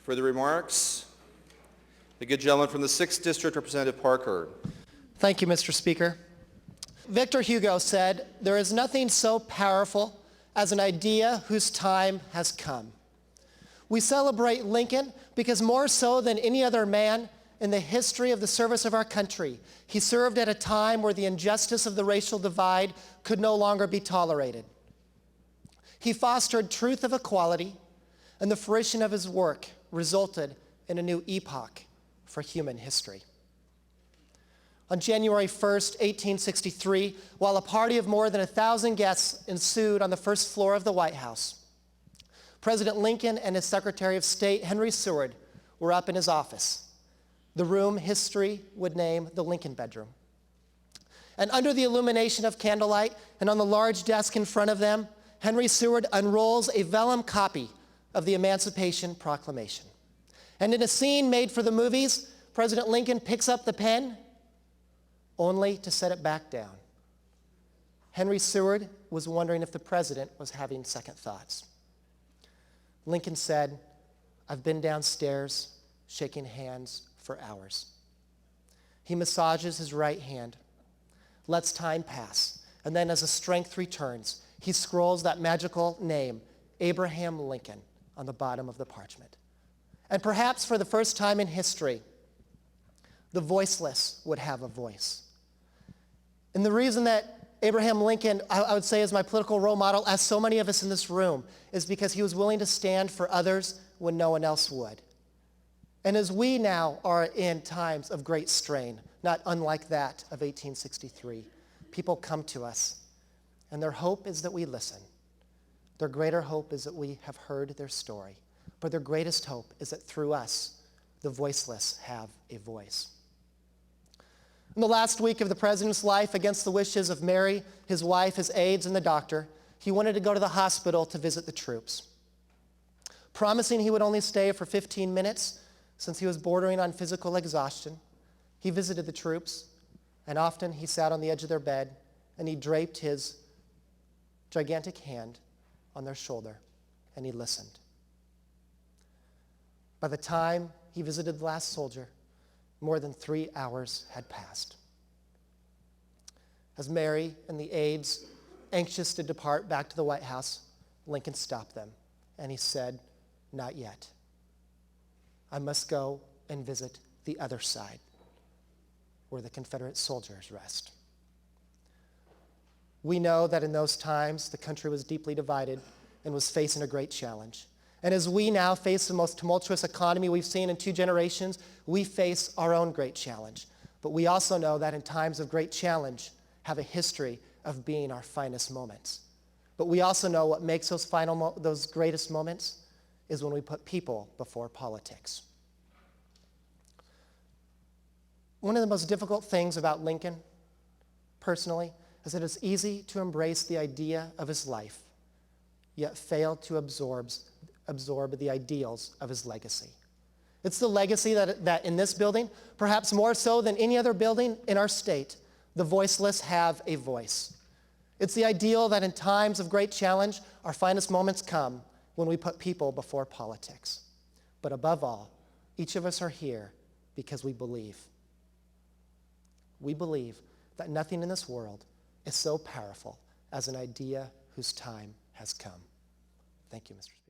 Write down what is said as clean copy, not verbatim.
Further remarks? The good gentleman from the 6th District, Representative Parker. Thank you, Mr. Speaker. Victor Hugo said, "There is nothing so powerful as an idea whose time has come." We celebrate Lincoln because more so than any other man in the history of the service of our country, he served at a time where the injustice of the racial divide could no longer be tolerated. He fostered truth of equality, and the fruition of his work resulted in a new epoch for human history. On January 1st, 1863, while a party of more than 1,000 guests ensued on the first floor of the White House, President Lincoln and his Secretary of State, Henry Seward, were up in his office, the room history would name the Lincoln bedroom. And under the illumination of candlelight and on the large desk in front of them, Henry Seward unrolls a vellum copy of the Emancipation Proclamation. And in a scene made for the movies, President Lincoln picks up the pen only to set it back down. Henry Seward was wondering if the president was having second thoughts. Lincoln said, "I've been downstairs shaking hands for hours." He massages his right hand, lets time pass, and then as the strength returns, he scrolls that magical name, Abraham Lincoln, on the bottom of the parchment. And perhaps for the first time in history, the voiceless would have a voice. And the reason that Abraham Lincoln, I would say, is my political role model, as so many of us in this room, is because he was willing to stand for others when no one else would. And as we now are in times of great strain, not unlike that of 1863, people come to us, and their hope is that we listen. Their greater hope is that we have heard their story. But their greatest hope is that through us, the voiceless have a voice. In the last week of the president's life, against the wishes of Mary, his wife, his aides, and the doctor, he wanted to go to the hospital to visit the troops. Promising he would only stay for 15 minutes, since he was bordering on physical exhaustion, he visited the troops, and often he sat on the edge of their bed, and he draped his gigantic hand on their shoulder, and he listened. By the time he visited the last soldier, more than 3 hours had passed. As Mary and the aides, anxious to depart back to the White House, Lincoln stopped them, and he said, "Not yet. I must go and visit the other side, where the Confederate soldiers rest." We know that in those times, the country was deeply divided and was facing a great challenge. And as we now face the most tumultuous economy we've seen in 2 generations, we face our own great challenge. But we also know that in times of great challenge have a history of being our finest moments. But we also know what makes those greatest moments is when we put people before politics. One of the most difficult things about Lincoln, personally, is that it's easy to embrace the idea of his life, yet fail to absorb the ideals of his legacy. It's the legacy that in this building, perhaps more so than any other building in our state, the voiceless have a voice. It's the ideal that in times of great challenge, our finest moments come when we put people before politics. But above all, each of us are here because we believe. We believe that nothing in this world is so powerful as an idea whose time has come. Thank you, Mr. Speaker.